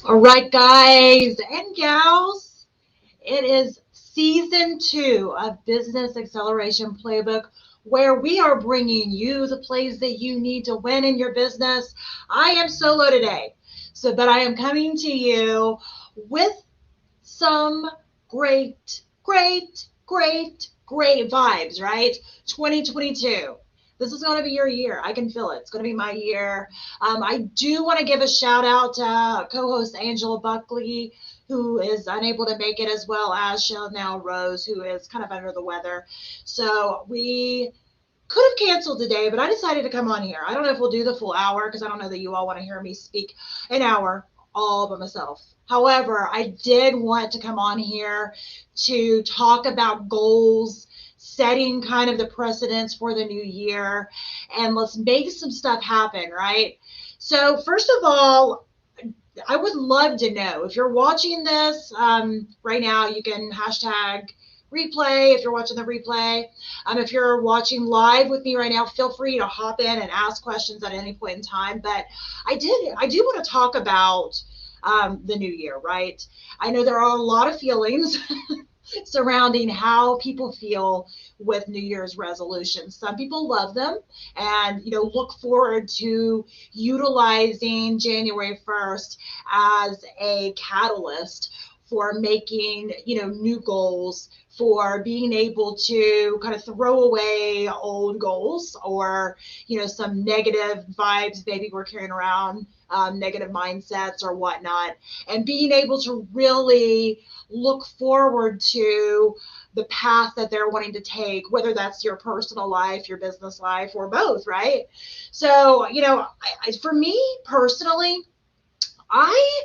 All right, guys and gals, it is season 2 of Business Acceleration Playbook, where we are bringing you the plays that you need to win in your business. I am solo today, but I am coming to you with some great vibes, right? 2022. This is going to be your year. I can feel it. It's going to be my year. I do want to give a shout out to co-host Angela Buckley, who is unable to make it, as well as Chanel Rose, who is kind of under the weather. So we could have canceled today, but I decided to come on here. I don't know if we'll do the full hour because I don't know that you all want to hear me speak an hour all by myself. However, I did want to come on here to talk about goals, setting kind of the precedents for the new year, and let's make some stuff happen, right? So, first of all, I would love to know if you're watching this right now. You can hashtag replay if you're watching the replay. If you're watching live with me right now, feel free to hop in and ask questions at any point in time. But I do want to talk about the new year, right? I know there are a lot of feelings surrounding how people feel with New Year's resolutions. Some people love them and look forward to utilizing January 1st as a catalyst for making new goals, for being able to kind of throw away old goals or some negative vibes maybe we're carrying around, negative mindsets or whatnot, and being able to really look forward to the path that they're wanting to take, whether that's your personal life, your business life, or both, right? So for me personally, I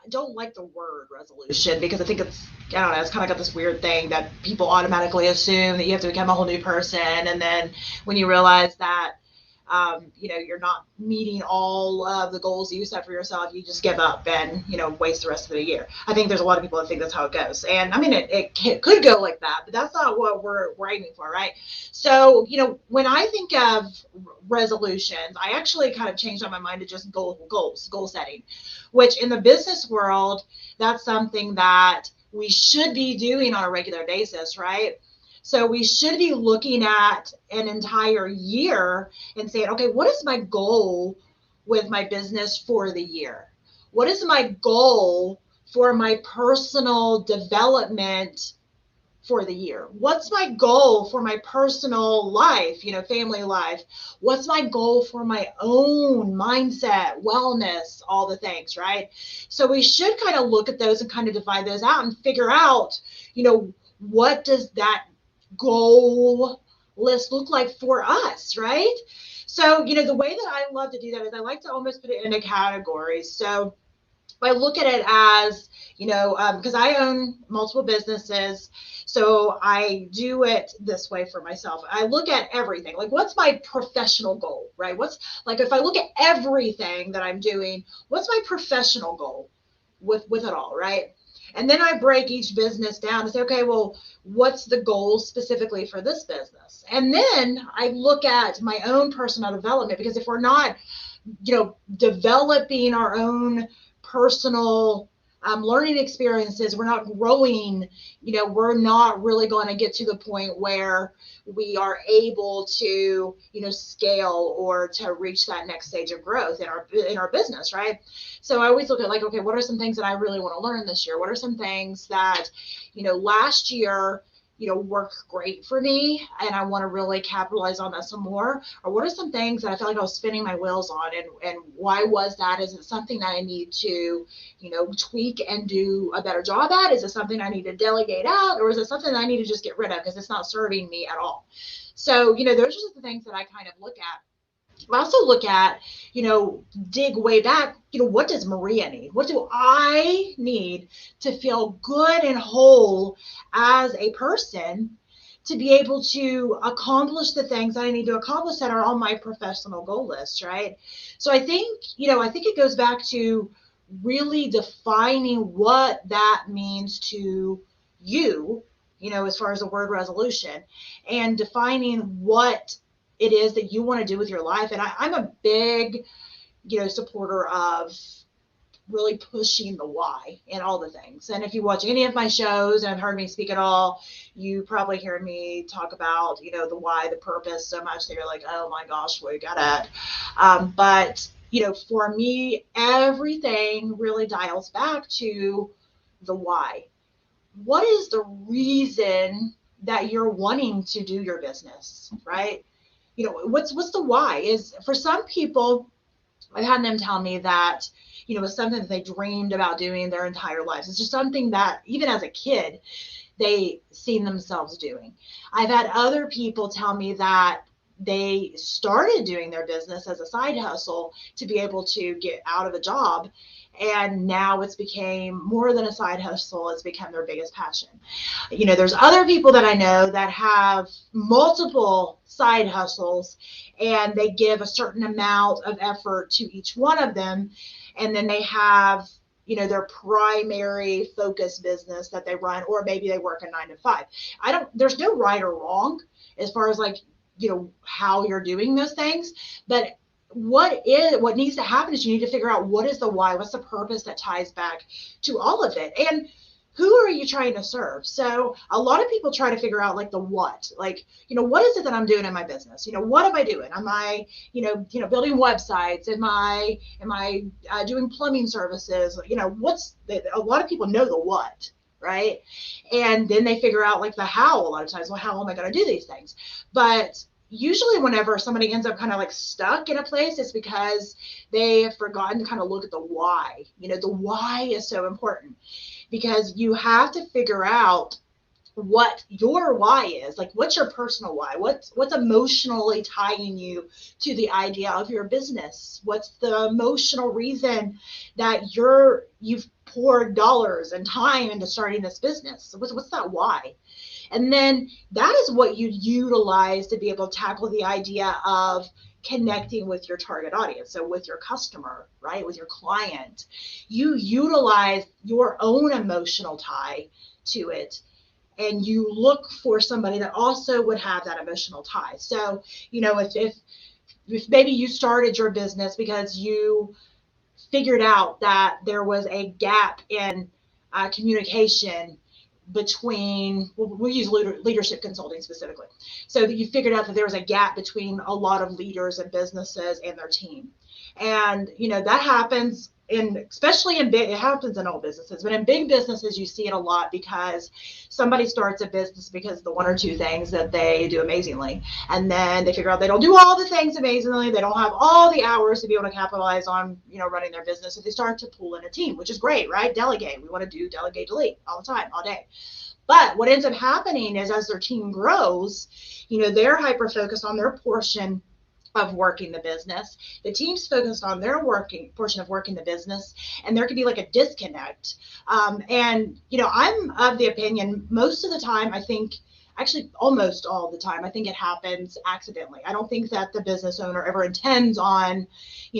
don't like the word resolution because I think I don't know, it's kind of got this weird thing that people automatically assume that you have to become a whole new person. And then when you realize that, you're not meeting all of the goals that you set for yourself, you just give up and, waste the rest of the year. I think there's a lot of people that think that's how it goes. And I mean, it could go like that, but that's not what we're aiming for, right? So, when I think of resolutions, I actually kind of changed on my mind to just goal setting, which in the business world, that's something that we should be doing on a regular basis, right? So we should be looking at an entire year and saying, okay, what is my goal with my business for the year? What is my goal for my personal development for the year? What's my goal for my personal life, family life? What's my goal for my own mindset, wellness, all the things, right? So we should kind of look at those and kind of divide those out and figure out, what does that goal list look like for us, right? So, the way that I love to do that is I like to almost put it into categories. So I look at it as, because I own multiple businesses, so I do it this way for myself. I look at everything. Like, what's my professional goal, right? What's, like, if I look at everything that I'm doing, what's my professional goal with it all, right? And then I break each business down and say, okay, well, what's the goal specifically for this business? And then I look at my own personal development, because if we're not, developing our own personal learning experiences, we're not growing, we're not really going to get to the point where we are able to, scale or to reach that next stage of growth in our business, right? So I always look at, like, okay, what are some things that I really want to learn this year? What are some things that, last year, worked great for me and I want to really capitalize on that some more? Or what are some things that I felt like I was spinning my wheels on, and why was that? Is it something that I need to, tweak and do a better job at? Is it something I need to delegate out? Or is it something that I need to just get rid of because it's not serving me at all? So, those are just the things that I kind of look at. I also look at, dig way back, what does Maria need? What do I need to feel good and whole as a person to be able to accomplish the things that I need to accomplish that are on my professional goal list, right? So I think it goes back to really defining what that means to you, as far as the word resolution, and defining what it is that you want to do with your life. And I'm a big, supporter of really pushing the why in all the things. And if you watch any of my shows and have heard me speak at all, you probably hear me talk about, the why, the purpose so much that you're like, oh my gosh, we got it. But, for me, everything really dials back to the why. What is the reason that you're wanting to do your business, right? What's the why? Is for some people, I've had them tell me that, it's something that they dreamed about doing their entire lives. It's just something that even as a kid, they seen themselves doing. I've had other people tell me that they started doing their business as a side hustle to be able to get out of a job. And now it's became more than a side hustle. It's become their biggest passion. There's other people that I know that have multiple side hustles, and they give a certain amount of effort to each one of them. And then they have, their primary focus business that they run, or maybe they work a 9 to 5. There's no right or wrong as far as how you're doing those things. But what needs to happen is you need to figure out what is the why, what's the purpose that ties back to all of it. And who are you trying to serve? So a lot of people try to figure out the what, what is it that I'm doing in my business? What am I doing? Am I, building websites? Am I doing plumbing services? A lot of people know the what, right? And then they figure out the how a lot of times. Well, how am I going to do these things? But usually whenever somebody ends up kind of stuck in a place, it's because they have forgotten to kind of look at the why. The why is so important, because you have to figure out what your why is. What's your personal why? What's emotionally tying you to the idea of your business? What's the emotional reason that you've poured dollars and time into starting this business? So what's that why? And then that is what you utilize to be able to tackle the idea of connecting with your target audience. So with your customer, right? With your client, you utilize your own emotional tie to it. And you look for somebody that also would have that emotional tie. So, if maybe you started your business because you figured out that there was a gap in communication between, we'll use leadership consulting specifically. So that you figured out that there was a gap between a lot of leaders and businesses and their team. And, that happens especially in big, it happens in all businesses, but in big businesses, you see it a lot because somebody starts a business because the one or two things that they do amazingly. And then they figure out they don't do all the things amazingly. They don't have all the hours to be able to capitalize on, running their business. So they start to pull in a team, which is great, right? Delegate. We want to do delegate, delete all the time, all day. But what ends up happening is as their team grows, they're hyper-focused on their portion of working the business. The team's focused on their portion of working the business, and there could be a disconnect. And I'm of the opinion most of the time, I think, actually almost all the time, I think it happens accidentally. I don't think that the business owner ever intends on,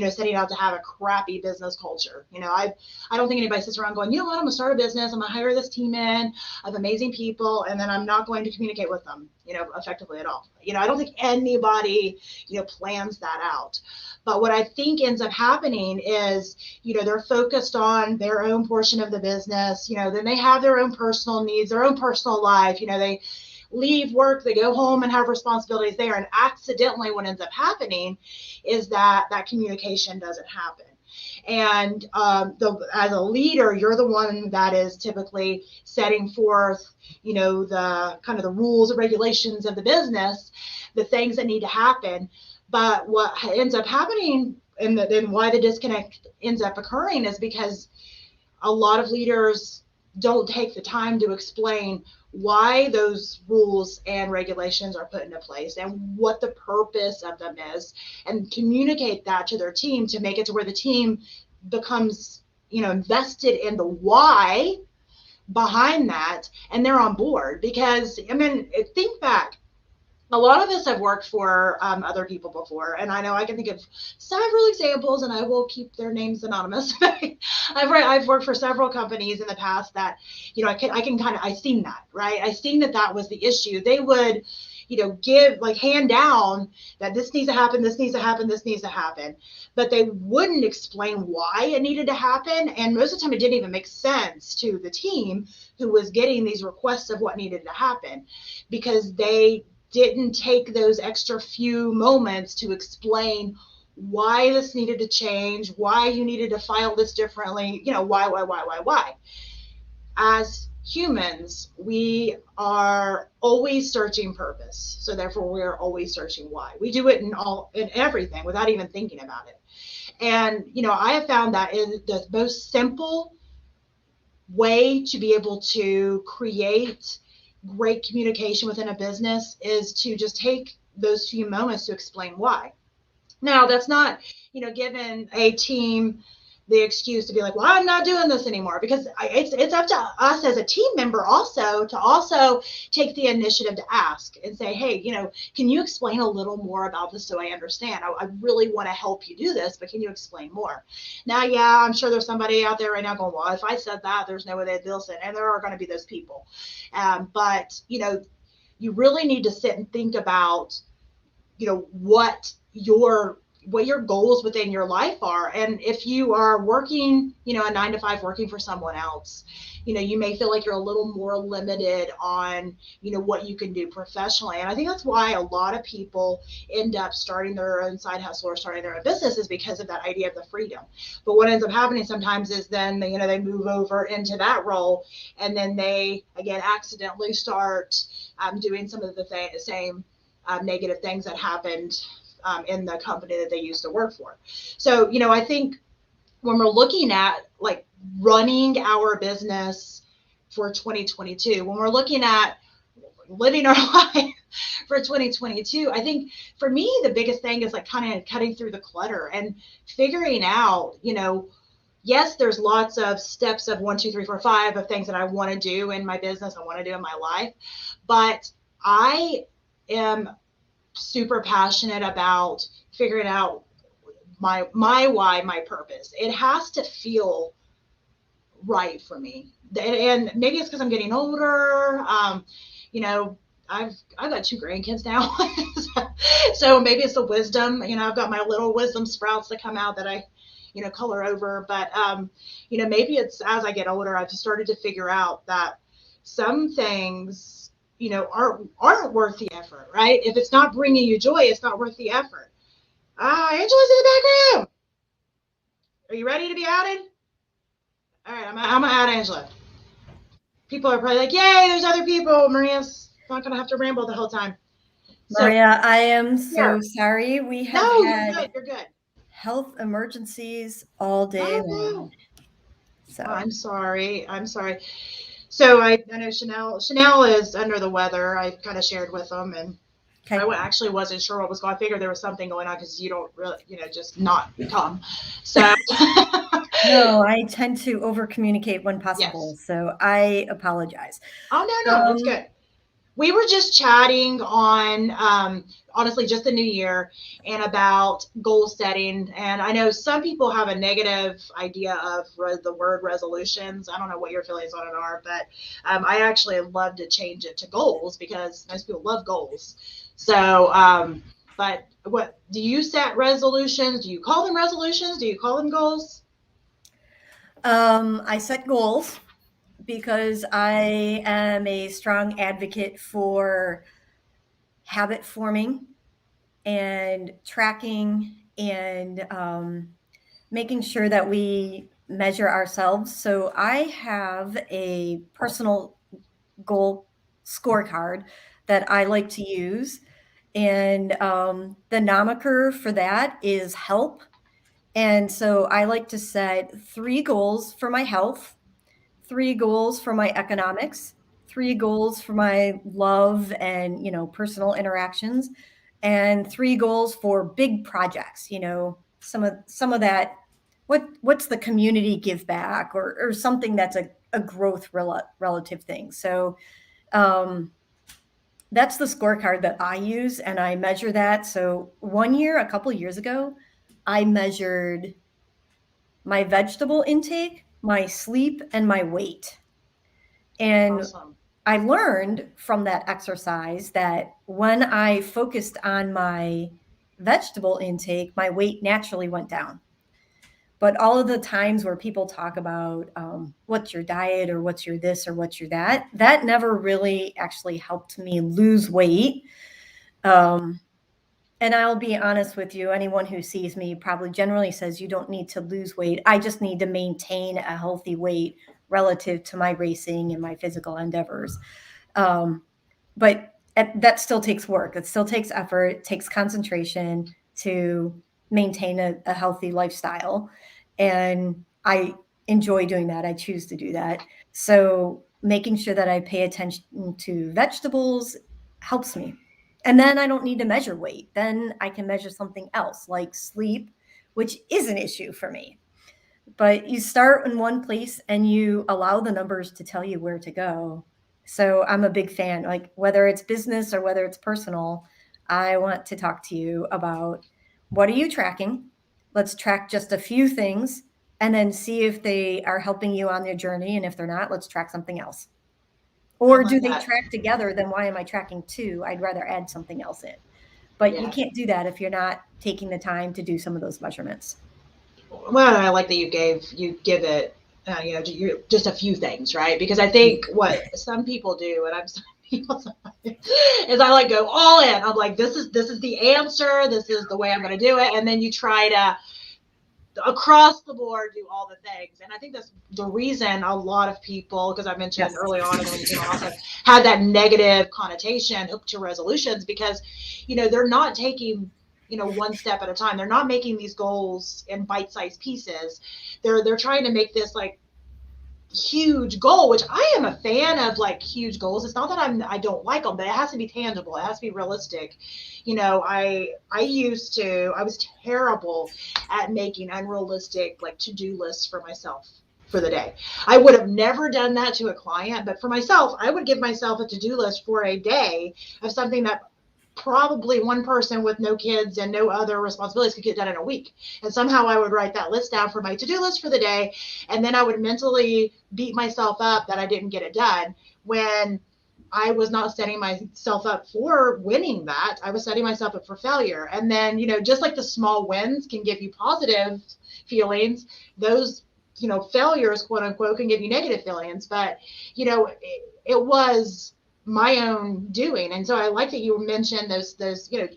setting out to have a crappy business culture. I don't think anybody sits around going, what, I'm gonna start a business, I'm gonna hire this team in of amazing people, and then I'm not going to communicate with them, effectively at all. I don't think anybody, plans that out. But what I think ends up happening is, they're focused on their own portion of the business, then they have their own personal needs, their own personal life, they leave work, they go home and have responsibilities there. And accidentally what ends up happening is that communication doesn't happen. And as a leader, you're the one that is typically setting forth, the kind of the rules and regulations of the business, the things that need to happen. But what ends up happening, and then why the disconnect ends up occurring, is because a lot of leaders don't take the time to explain why those rules and regulations are put into place and what the purpose of them is, and communicate that to their team to make it to where the team becomes, invested in the why behind that, and they're on board. Because, think back. A lot of us have worked for other people before, and I know I can think of several examples, and I will keep their names anonymous. I've worked for several companies in the past that, I seen that, right? I seen that was the issue. They would, give like hand down that this needs to happen, this needs to happen, this needs to happen. But they wouldn't explain why it needed to happen. And most of the time it didn't even make sense to the team who was getting these requests of what needed to happen, because they didn't take those extra few moments to explain why this needed to change, why you needed to file this differently, why. As humans, we are always searching purpose. So therefore we are always searching why. We do it in everything without even thinking about it. And, I have found that in the most simple way to be able to create great communication within a business is to just take those few moments to explain why. Now, that's not, given a team the excuse to be like, well, I'm not doing this anymore, because it's up to us as a team member also to also take the initiative to ask and say, hey, can you explain a little more about this so I understand? I really want to help you do this, but can you explain more? Now, yeah, I'm sure there's somebody out there right now going, well, if I said that, there's no way they'd listen. And there are going to be those people. But, you really need to sit and think about, what your goals within your life are. And if you are working, a 9-to-5 working for someone else, you may feel like you're a little more limited on, what you can do professionally. And I think that's why a lot of people end up starting their own side hustle or starting their own business, is because of that idea of the freedom. But what ends up happening sometimes is then, they move over into that role, and then they, again, accidentally start doing some of the same negative things that happened in the company that they used to work for. So, I think when we're looking at like running our business for 2022, when we're looking at living our life for 2022, I think for me, the biggest thing is like kind of cutting through the clutter and figuring out, yes, there's lots of steps of 1, 2, 3, 4, 5 of things that I want to do in my business, I want to do in my life, but I am super passionate about figuring out my why, my purpose. It has to feel right for me. And maybe it's because I'm getting older. I've got 2 grandkids now. So maybe it's the wisdom. I've got my little wisdom sprouts that come out that I, color over. But, maybe it's as I get older, I've just started to figure out that some things, aren't worth the effort, right? If it's not bringing you joy, it's not worth the effort. Angela's in the back room. Are you ready to be added? All right, I'm gonna add Angela. People are probably like, yay, there's other people. Maria's not gonna have to ramble the whole time. So, Maria, I am so sorry. We have had you're good. Health emergencies all day long. So I'm sorry. So I know Chanel is under the weather. I kind of shared with them, and I actually wasn't sure what was going on. I figured there was something going on because you don't really, just not come. So no, I tend to over communicate when possible. Yes. So I apologize. Oh, no, that's good. We were just chatting on, honestly, just the new year and about goal setting. And I know some people have a negative idea of the word resolutions. I don't know what your feelings on it are, but I actually love to change it to goals because most people love goals. So, but what do you set resolutions? Do you call them resolutions? Do you call them goals? I set goals because I am a strong advocate for habit forming and tracking and making sure that we measure ourselves. So I have a personal goal scorecard that I like to use. And the nomiker for that is HELP. And so I like to set 3 goals for my health, 3 goals for my economics, 3 goals for my love and, personal interactions, and 3 goals for big projects, some of that, what's the community give back or something that's a growth relative thing. So that's the scorecard that I use, and I measure that. So a couple years ago, I measured my vegetable intake, my sleep, and my weight. And awesome. I learned from that exercise that when I focused on my vegetable intake, my weight naturally went down. But all of the times where people talk about what's your diet or what's your this or what's your that, that never really actually helped me lose weight. Um, and I'll be honest with you, anyone who sees me probably generally says you don't need to lose weight. I just need to maintain a healthy weight relative to my racing and my physical endeavors. Um, but that still takes work. It still takes effort. It takes concentration to maintain a healthy lifestyle. And I enjoy doing that. I choose to do that. So making sure that I pay attention to vegetables helps me. And then I don't need to measure weight. Then I can measure something else like sleep, which is an issue for me. But you start in one place and you allow the numbers to tell you where to go. So I'm a big fan, like whether it's business or whether it's personal, I want to talk to you about what are you tracking? Let's track just a few things and then see if they are helping you on your journey. And if they're not, let's track something else. I Or love do they that. track together? Then why am I tracking two? I'd rather add something else in. But you Yeah. can't do that if you're not taking the time to do some of those measurements. Well, I like that you give it, just a few things, right? Because I Yeah. think what some people do, and I'm some people, is I like go all in. I'm like, this is the answer. This is the way I'm going to do it, and then you try to across the board do all the things. And I think that's the reason a lot of people, because I mentioned Yes. early on and then when you came on also, had that negative connotation hooked to resolutions because, they're not taking, one step at a time. They're not making these goals in bite-sized pieces. They're trying to make this like huge goal, which I am a fan of, like huge goals. It's not that I don't like them, but it has to be tangible. It has to be realistic. I was terrible at making unrealistic like to-do lists for myself for the day. I would have never done that to a client, but for myself, I would give myself a to-do list for a day of something that probably one person with no kids and no other responsibilities could get done in a week. And somehow I would write that list down for my to-do list for the day. And then I would mentally beat myself up that I didn't get it done when I was not setting myself up for winning that. I was setting myself up for failure. And then, just like the small wins can give you positive feelings, those, failures, quote unquote, can give you negative feelings. But, it was my own doing. And so I like that you mentioned those,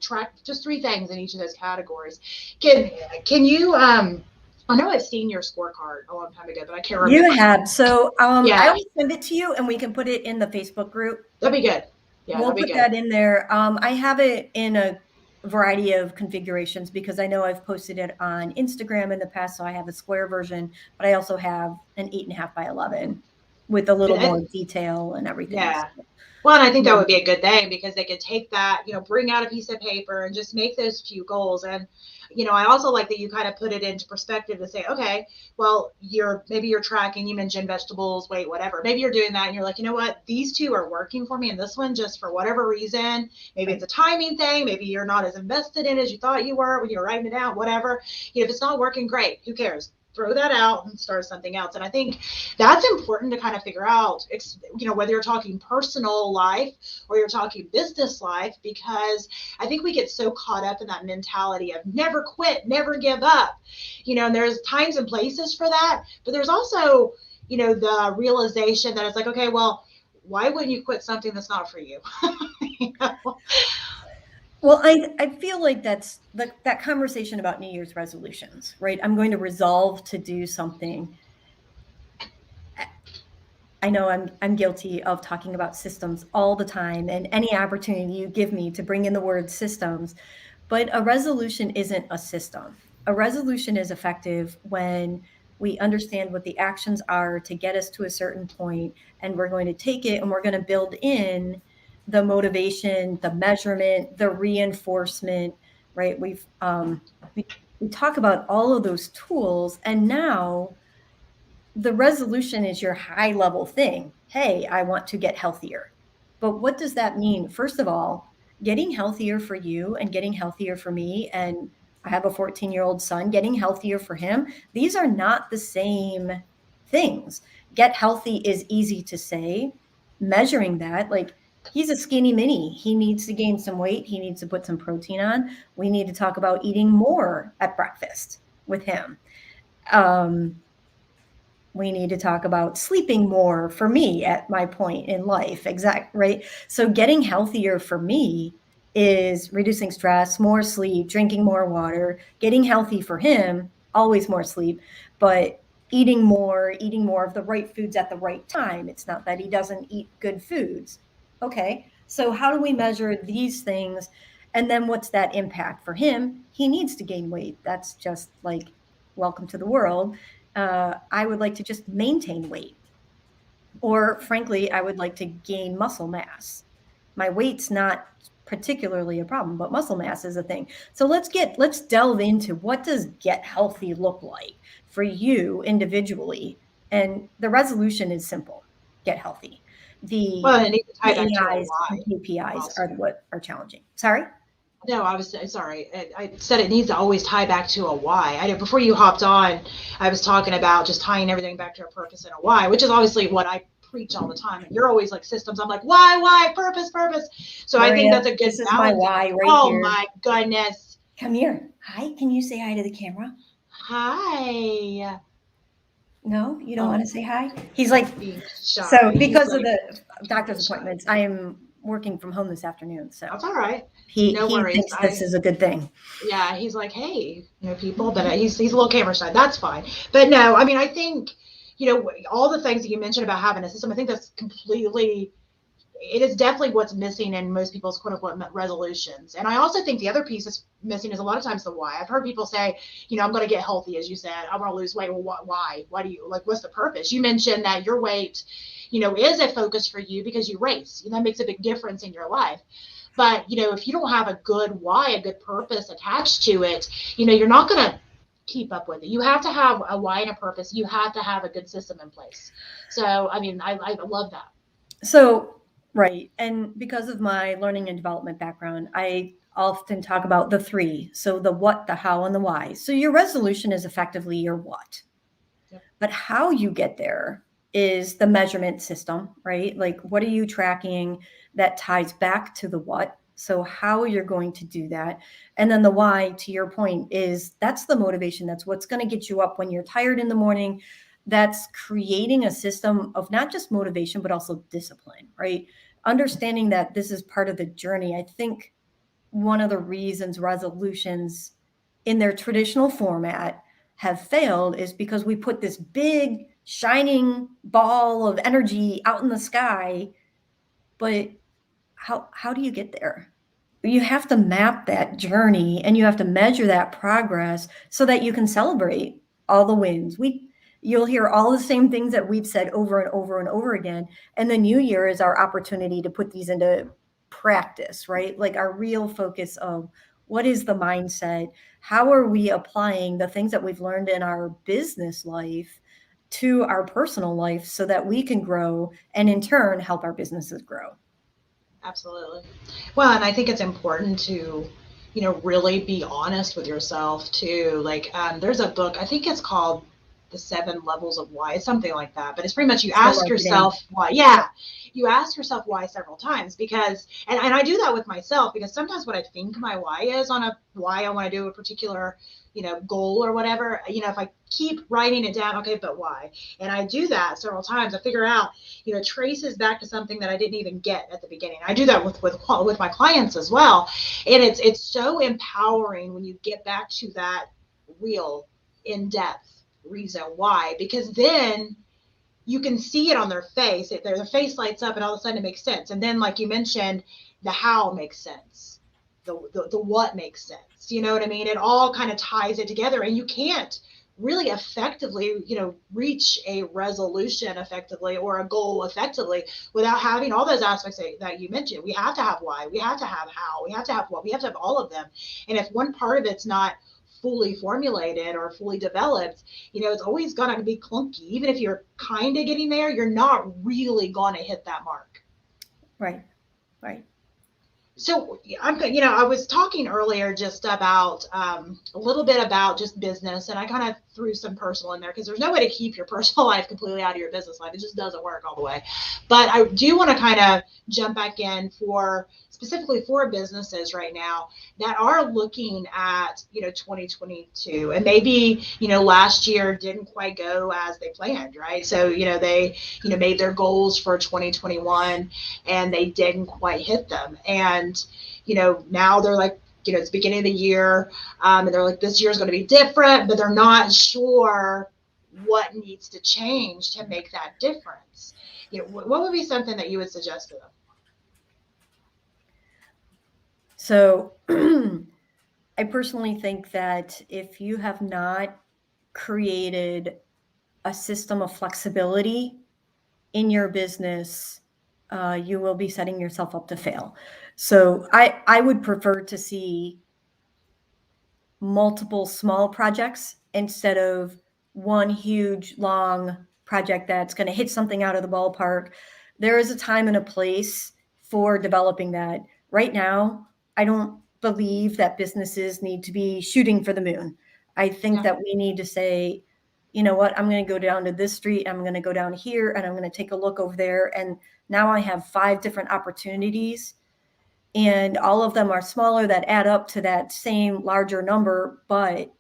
track just three things in each of those categories. Can you, I know I've seen your scorecard a long time ago, but I can't You remember. have. So Yeah, I'll send it to you and we can put it in the Facebook group. that'd be good. Yeah, We'll that'd be put good. that in there. I have it in a variety of configurations because I know I've posted it on Instagram in the past. So I have a square version, but I also have an 8.5 by 11 with a little more And detail and everything. yeah. So, Well, and I think that yeah. would be a good thing because they could take that, bring out a piece of paper and just make those few goals. And, I also like that you kind of put it into perspective to say, okay, well, maybe you're tracking, you mentioned vegetables, weight, whatever. Maybe you're doing that and you're like, you know what, these two are working for me. And this one, just for whatever reason, maybe it's Right. a timing thing. Maybe you're not as invested in it as you thought you were when you were writing it down, whatever. If it's not working, great. Who cares? Throw that out and start something else. And I think that's important to kind of figure out, whether you're talking personal life or you're talking business life, because I think we get so caught up in that mentality of never quit, never give up, and there's times and places for that. But there's also, the realization that it's like, okay, well, why wouldn't you quit something that's not for you? you know? Well, I feel like that's that conversation about New Year's resolutions, right? I'm going to resolve to do something. I know I'm guilty of talking about systems all the time, and any opportunity you give me to bring in the word systems, but a resolution isn't a system. A resolution is effective when we understand what the actions are to get us to a certain point, and we're going to take it and we're going to build in the motivation, the measurement, the reinforcement, right? We talk about all of those tools, and now the resolution is your high level thing. Hey, I want to get healthier. But what does that mean? First of all, getting healthier for you and getting healthier for me. And I have a 14-year-old son, getting healthier for him. These are not the same things. Get healthy is easy to say. measuring that. Like, he's a skinny mini. He needs to gain some weight. He needs to put some protein on. We need to talk about eating more at breakfast with him. Um, we need to talk about sleeping more for me at my point in life. Exact, right? So getting healthier for me is reducing stress, more sleep, drinking more water. Getting healthy for him, always more sleep, but eating more of the right foods at the right time. It's not that he doesn't eat good foods. Okay. So how do we measure these things? And then what's that impact for him? He needs to gain weight. That's just like, welcome to the world. I would like to just maintain weight. Or frankly, I would like to gain muscle mass. My weight's not particularly a problem, but muscle mass is a thing. So let's delve into, what does get healthy look like for you individually? And the resolution is simple: get healthy. The Well, it needs to tie back to a KEIs why and KPIs also. are what are challenging. Sorry? No, I was sorry. I said it needs to always tie back to a why. I did before you hopped on. I was talking about just tying everything back to a purpose and a why, which is obviously what I preach all the time. And you're always like systems. I'm like why, purpose, purpose. So I think that's Maria, a good this is my balance. why right Oh here. my goodness. Come here. Hi, can you say hi to the camera? Hi. No, you don't want to Oh, say hi? He's like, being so shy. He's because of like the being doctor's shy. appointments, I am working from home this afternoon. So That's all right. No he worries. thinks this is a good thing. Yeah, he's like, hey, people, but he's a little camera shy. That's fine. But no, I mean, I think, all the things that you mentioned about having a system, I think that's completely, it is definitely what's missing in most people's quote unquote resolutions. And I also think the other piece that's missing is a lot of times the why. I've heard people say, I'm going to get healthy, as you said, I want to lose weight. Well, why? Why do you, like, what's the purpose? You mentioned that your weight, is a focus for you because you race. That makes a big difference in your life. But, if you don't have a good why, a good purpose attached to it, you're not going to keep up with it. You have to have a why and a purpose. You have to have a good system in place. So, I mean, I love that. So, right. And because of my learning and development background, I often talk about the three. So the what, the how, and the why. So your resolution is effectively your what. Yep. But how you get there is the measurement system, right? Like, what are you tracking that ties back to the what? So how you're going to do that. And then the why, to your point, is that's the motivation. That's what's going to get you up when you're tired in the morning. That's creating a system of not just motivation, but also discipline, right? Understanding that this is part of the journey. I think one of the reasons resolutions in their traditional format have failed is because we put this big shining ball of energy out in the sky, but how do you get there? You have to map that journey and you have to measure that progress so that you can celebrate all the wins. You'll hear all the same things that we've said over and over and over again, and the new year is our opportunity to put these into practice, right? Like, our real focus of, what is the mindset? How are we applying the things that we've learned in our business life to our personal life so that we can grow and in turn help our businesses grow? Absolutely. Well, and I think it's important to, really be honest with yourself too. Like, there's a book, I think it's called The Seven Levels of Why, something like that. But it's pretty much you Still ask write it down. yourself why. Yeah. You ask yourself why several times because, and I do that with myself because sometimes what I think my why is on a why I want to do a particular, goal or whatever, if I keep writing it down, okay, but why? And I do that several times. I figure out, traces back to something that I didn't even get at the beginning. I do that with my clients as well. And it's so empowering when you get back to that real in-depth reason why, because then you can see it on their face. Their face lights up and all of a sudden it makes sense. And then, like you mentioned, the how makes sense. The what makes sense. You know what I mean? It all kind of ties it together, and you can't really effectively, reach a resolution effectively or a goal effectively without having all those aspects that you mentioned. We have to have why, we have to have how, we have to have what, we have to have all of them. And if one part of it's not fully formulated or fully developed, it's always going to be clunky. Even if you're kind of getting there, you're not really going to hit that mark. Right, right. So I was talking earlier just about a little bit about just business, and I kind of threw some personal in there because there's no way to keep your personal life completely out of your business life. It just doesn't work all the way. But I do want to kind of jump back in for specifically for businesses right now that are looking at 2022, and maybe last year didn't quite go as they planned, right? So they made their goals for 2021 and they didn't quite hit them. And, now they're like, it's the beginning of the year, and they're like, this year is going to be different, but they're not sure what needs to change to make that difference. What would be something that you would suggest to them? So I personally think that if you have not created a system of flexibility in your business, you will be setting yourself up to fail. So I would prefer to see multiple small projects instead of one huge long project that's going to hit something out of the ballpark. There is a time and a place for developing that. Right now, I don't believe that businesses need to be shooting for the moon. I think that we need to say, you know what, I'm going to go down to this street, I'm going to go down here, and I'm going to take a look over there. And now I have 5 different opportunities, and all of them are smaller that add up to that same larger number, but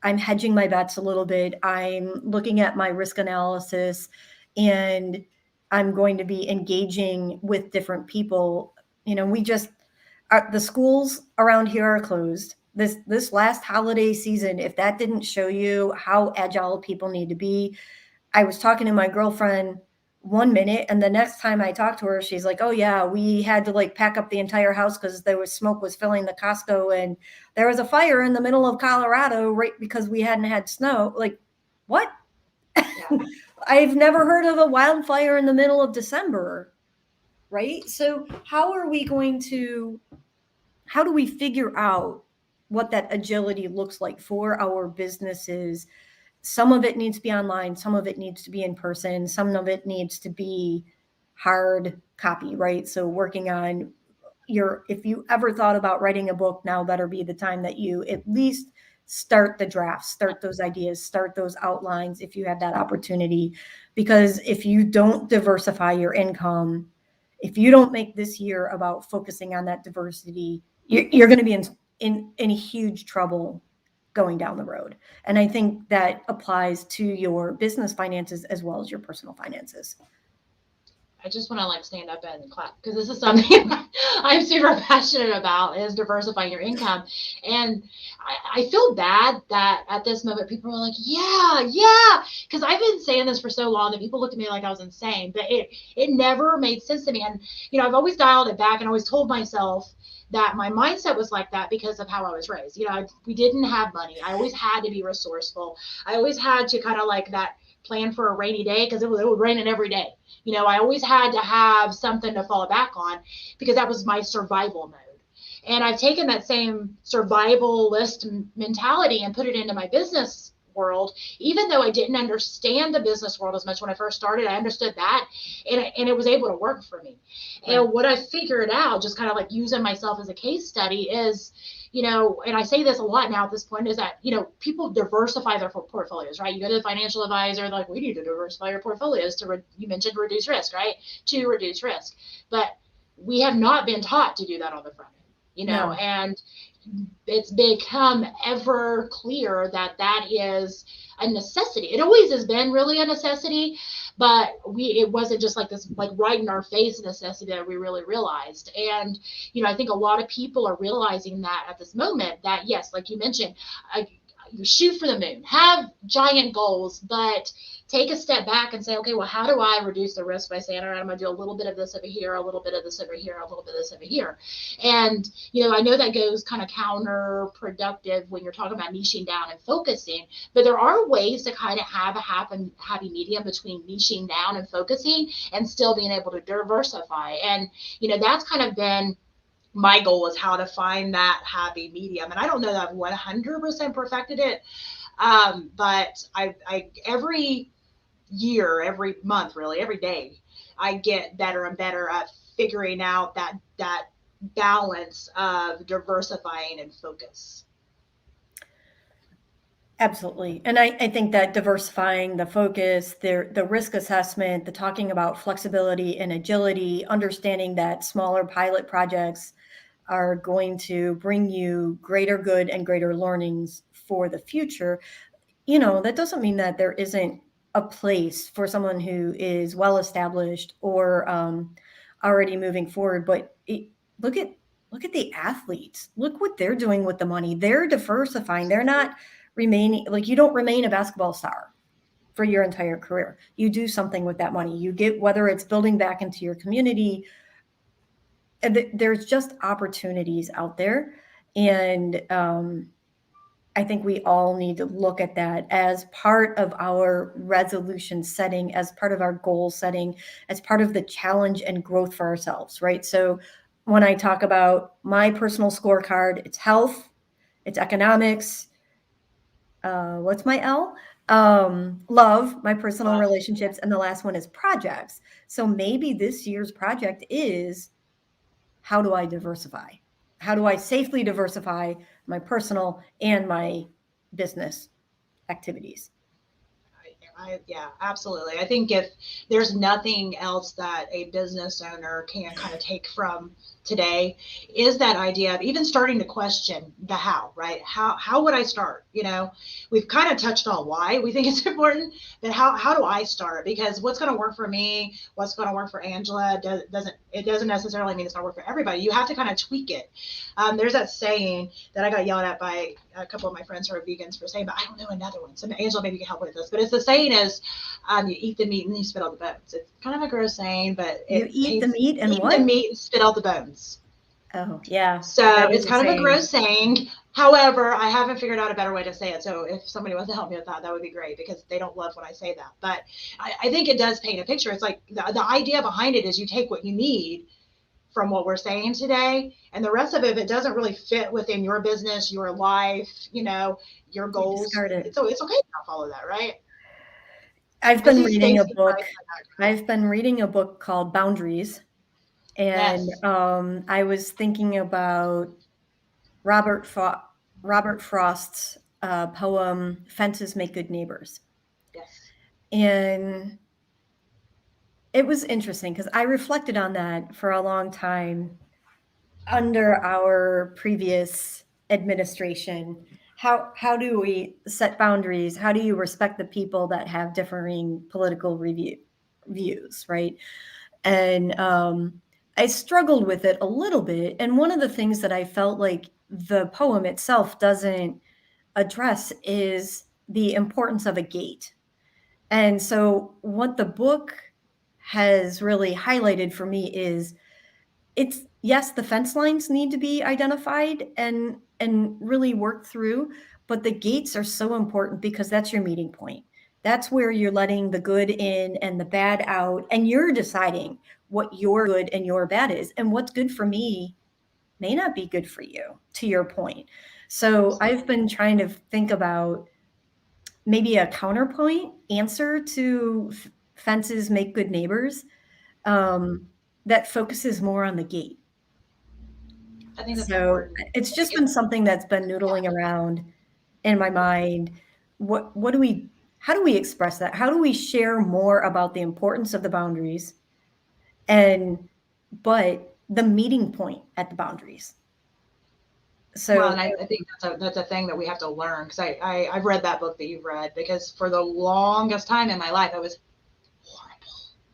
I'm hedging my bets a little bit. I'm looking at my risk analysis, and I'm going to be engaging with different people. The schools around here are closed. This last holiday season, if that didn't show you how agile people need to be. I was talking to my girlfriend one minute, and the next time I talked to her, she's like, oh yeah, we had to like pack up the entire house because there was smoke was filling the Costco, and there was a fire in the middle of Colorado right because we hadn't had snow. Like, what? Yeah. I've never heard of a wildfire in the middle of December, right? So how do we figure out what that agility looks like for our businesses? Some of it needs to be online, some of it needs to be in person, some of it needs to be hard copy, right? So working on if you ever thought about writing a book, now better be the time that you at least start the drafts, start those ideas, start those outlines if you have that opportunity. Because if you don't diversify your income, if you don't make this year about focusing on that diversity, you're going to be in huge trouble going down the road. And I think that applies to your business finances as well as your personal finances. I just want to like stand up and clap because this is something I'm super passionate about, is diversifying your income. And I feel bad that at this moment people are like, yeah, because I've been saying this for so long that people looked at me like I was insane, but it never made sense to me. And I've always dialed it back and always told myself that my mindset was like that because of how I was raised. We didn't have money. I always had to be resourceful. I always had to kind of like that plan for a rainy day because it would rain every day. I always had to have something to fall back on because that was my survival mode. And I've taken that same survivalist mentality and put it into my business world. Even though I didn't understand the business world as much when I first started, I understood that, and it was able to work for me. Right. And what I figured out, just kind of like using myself as a case study, is and I say this a lot now at this point, is that, people diversify their portfolios, right? You go to the financial advisor, they're like, we need to diversify your portfolios you mentioned reduce risk, right? To reduce risk. But we have not been taught to do that on the front end, no. And it's become ever clear that is a necessity. It always has been really a necessity, but it wasn't just like this, like right in our face necessity that we really realized. And, I think a lot of people are realizing that at this moment, that yes, like you mentioned, you shoot for the moon, have giant goals, but take a step back and say, okay, well, how do I reduce the risk by saying, all right, I'm going to do a little bit of this over here, a little bit of this over here, a little bit of this over here. And, I know that goes kind of counterproductive when you're talking about niching down and focusing, but there are ways to kind of have a happy medium between niching down and focusing and still being able to diversify. And, that's kind of been my goal, is how to find that happy medium. And I don't know that I've 100% perfected it. But I every year, every month, really, every day, I get better and better at figuring out that balance of diversifying and focus. Absolutely. And I think that diversifying the focus, the risk assessment, the talking about flexibility and agility, understanding that smaller pilot projects are going to bring you greater good and greater learnings for the future. That doesn't mean that there isn't a place for someone who is well established or already moving forward. But look at look at the athletes. Look what they're doing with the money. They're diversifying. They're not remaining like you don't remain a basketball star for your entire career. You do something with that money. You get whether it's building back into your community. And there's just opportunities out there, and I think we all need to look at that as part of our resolution setting, as part of our goal setting, as part of the challenge and growth for ourselves, right? So when I talk about my personal scorecard, it's health, it's economics. What's my L? Love, my personal relationships. And the last one is projects. So maybe this year's project is, how do I diversify? How do I safely diversify my personal and my business activities? Yeah, absolutely. I think if there's nothing else that a business owner can kind of take from today is that idea of even starting to question the how, right? How would I start? We've kind of touched on why we think it's important, but how do I start? Because what's going to work for me, what's going to work for Angela doesn't necessarily mean it's going to work for everybody. You have to kind of tweak it. There's that saying that I got yelled at by a couple of my friends who are vegans for saying, but I don't know another one. So Angela, maybe you can help with this. But it's the saying is, you eat the meat and you spit out the bones. It's kind of a gross saying, but you eat the meat and eat what? the meat and spit out the bones. Oh, yeah. So it's kind of a gross saying. However, I haven't figured out a better way to say it. So if somebody wants to help me with that, that would be great, because they don't love when I say that. But I think it does paint a picture. It's like the idea behind it is you take what you need from what we're saying today, and the rest of it, if it doesn't really fit within your business, your life, your goals, discard it. so it's okay to not follow that, right? I've been reading a book. I've been reading a book called Boundaries, and Yes. I was thinking about Robert Frost's poem "Fences Make Good Neighbors," Yes. and it was interesting because I reflected on that for a long time under our previous administration. How do we set boundaries? How do you respect the people that have differing political views, right? And I struggled with it a little bit. And one of the things that I felt like the poem itself doesn't address is the importance of a gate. And so what the book has really highlighted for me is, it's yes, the fence lines need to be identified and really worked through, but the gates are so important because that's your meeting point. That's where you're letting the good in and the bad out, and you're deciding what your good and your bad is. And what's good for me may not be good for you, to your point. So I've been trying to think about maybe a counterpoint answer to fences make good neighbors, that focuses more on the gate. I think that's So important. it's just been something that's been noodling around in my mind. What do we how do we express that? How do we share more about the importance of the boundaries and but the meeting point at the boundaries? Well, So and I think that's a thing that we have to learn, because I've read that book that you've read, because for the longest time in my life I was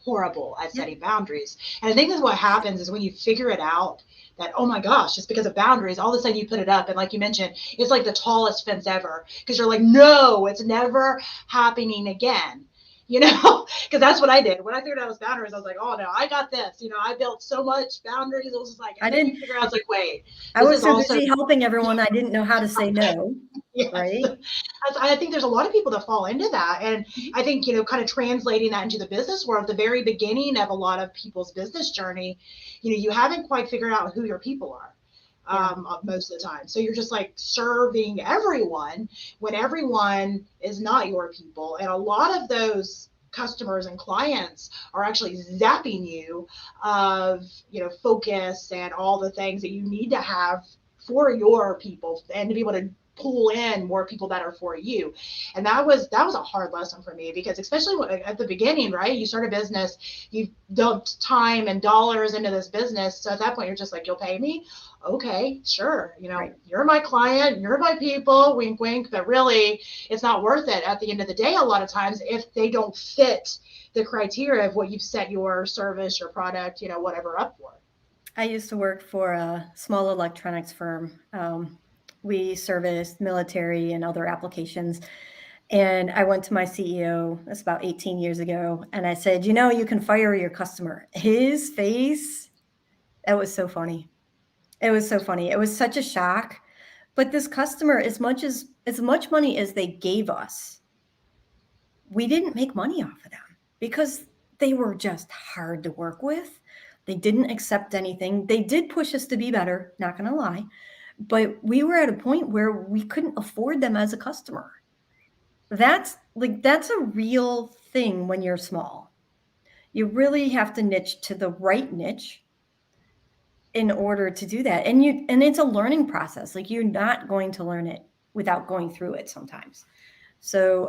horrible at yeah, setting boundaries. And I think that's what happens is when you figure it out, that, oh my gosh, just because of boundaries, all of a sudden you put it up. And like you mentioned, it's like the tallest fence ever, because you're like, no, it's never happening again. Because that's what I did. When I figured out those boundaries, I was like, oh no, I got this. I built so much boundaries. It was just like, I and then you didn't figure out, it's like, wait, I this was is so also busy helping everyone I didn't know how to say no, yes. right? I think there's a lot of people that fall into that. And Mhm. I think, kind of translating that into the business world, the very beginning of a lot of people's business journey, you haven't quite figured out who your people are. Yeah. Most of the time. So you're just like serving everyone when everyone is not your people. And a lot of those customers and clients are actually zapping you of, focus and all the things that you need to have for your people and to be able to pull in more people that are for you. And that was a hard lesson for me, because especially at the beginning, right? You start a business, you've dumped time and dollars into this business. So at that point, you're just like, you'll pay me? Okay, sure. Right. You're my client, you're my people, wink, wink. But really, it's not worth it at the end of the day, a lot of times, if they don't fit the criteria of what you've set your service, your product, whatever up for. I used to work for a small electronics firm. We serviced military and other applications. And I went to my CEO, that's about 18 years ago, and I said, you can fire your customer. His face, that was so funny. It was so funny. It was such a shock. But this customer, as much money as they gave us, we didn't make money off of them because they were just hard to work with. They didn't accept anything. They did push us to be better, not going to lie. But we were at a point where we couldn't afford them as a customer. That's a real thing when you're small. You really have to niche to the right niche in order to do that. And it's a learning process. Like, you're not going to learn it without going through it sometimes. So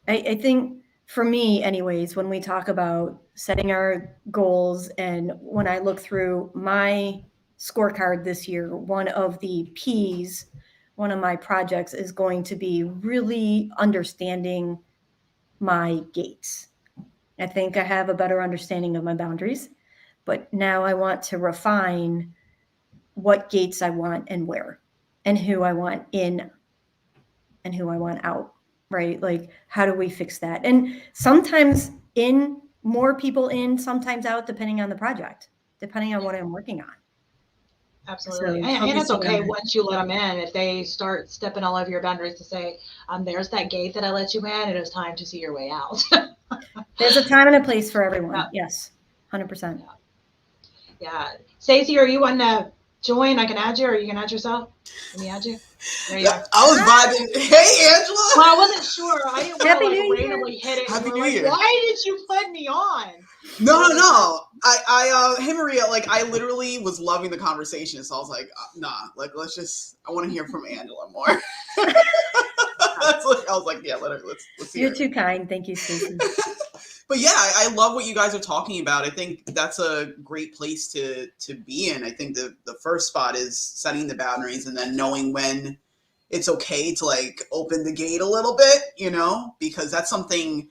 I think for me anyways, when we talk about setting our goals, and when I look through my scorecard this year, one of the P's, one of my projects is going to be really understanding my gates. I think I have a better understanding of my boundaries, but now I want to refine what gates I want and where, and who I want in and who I want out, right? Like, how do we fix that? And sometimes in, more people in, sometimes out, depending on the project, depending on what I'm working on. Absolutely. So And it's okay focusing on once you let them in, if they start stepping all over your boundaries, to say, there's that gate that I let you in, and it's time to see your way out. There's a time and a place for everyone. Yeah. Yes, 100%. Yeah. Stacey, are you wanting to join? I can add you, or you can add yourself. Let me add you. There you go. I was vibing. Hey, Angela. Well, I wasn't sure. I didn't want Happy to New Year. randomly hit it. Happy We're New like, Year. why did you put me on? No. Hey, Maria, like, I literally was loving the conversation. So I was like, nah, like, I want to hear from Angela more. That's like, I was like, yeah, let's hear. You're too kind. Thank you, Stacey. But yeah, I love what you guys are talking about. I think that's a great place to be in. I think the first spot is setting the boundaries, and then knowing when it's okay to, like, open the gate a little bit, because that's something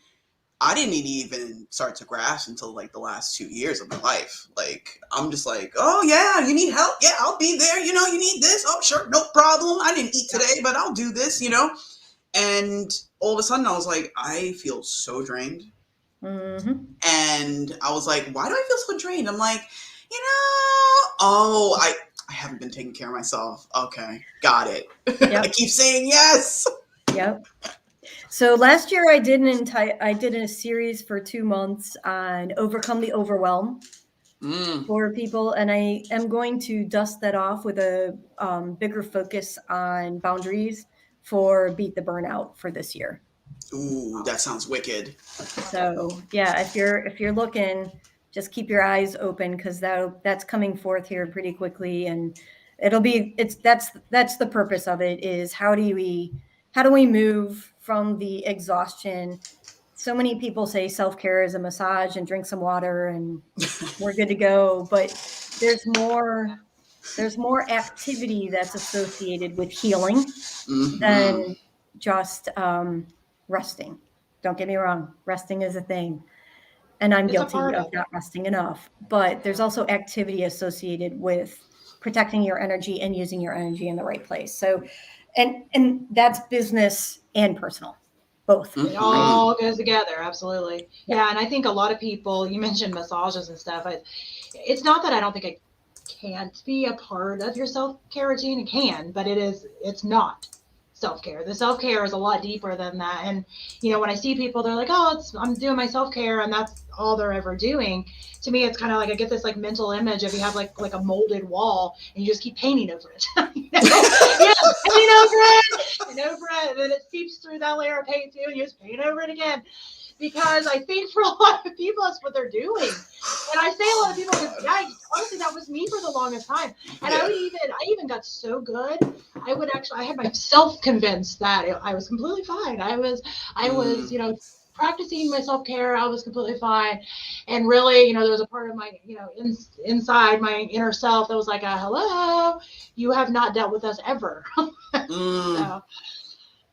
I didn't even start to grasp until, like, the last 2 years of my life. Like, I'm just like, oh yeah, you need help? Yeah, I'll be there. You need this? Oh, sure, no problem. I didn't eat today, but I'll do this, And all of a sudden I was like, I feel so drained. Mm-hmm. And I was like, why do I feel so drained? I'm like, I haven't been taking care of myself. Okay, got it. Yep. I keep saying yes. Yep. So last year I did a series for 2 months on overcome the overwhelm for people, and I am going to dust that off with a bigger focus on boundaries for beat the burnout for this year. Ooh, that sounds wicked. So yeah, if you're looking, just keep your eyes open, because that's coming forth here pretty quickly, and that's the purpose of it, is how do we move from the exhaustion. So many people say self-care is a massage and drink some water and we're good to go, but there's more activity that's associated with healing than just resting. Don't get me wrong, resting is a thing, and I'm guilty of not resting enough, but there's also activity associated with protecting your energy and using your energy in the right place. So and that's business and personal, both. It all goes together. Absolutely. Yeah. And I think a lot of people, you mentioned massages and stuff. It's not that I don't think it can't be a part of your self-care routine. It can, but it's not self-care. The self-care is a lot deeper than that. And, when I see people, they're like, oh, I'm doing my self-care, and that's all they're ever doing. To me, it's kind of like, I get this like mental image of you have like a molded wall and you just keep painting over it. Paint over it and over it. And then it seeps through that layer of paint too, and you just paint over it again. because I think for a lot of people, that's what they're doing. And I say a lot of people because, yeah, honestly, that was me for the longest time. And I even got so good. I had myself convinced that I was completely fine. I was, practicing my self-care. I was completely fine. And really, there was a part of my, inside my inner self that was like, hello, you have not dealt with us ever. So,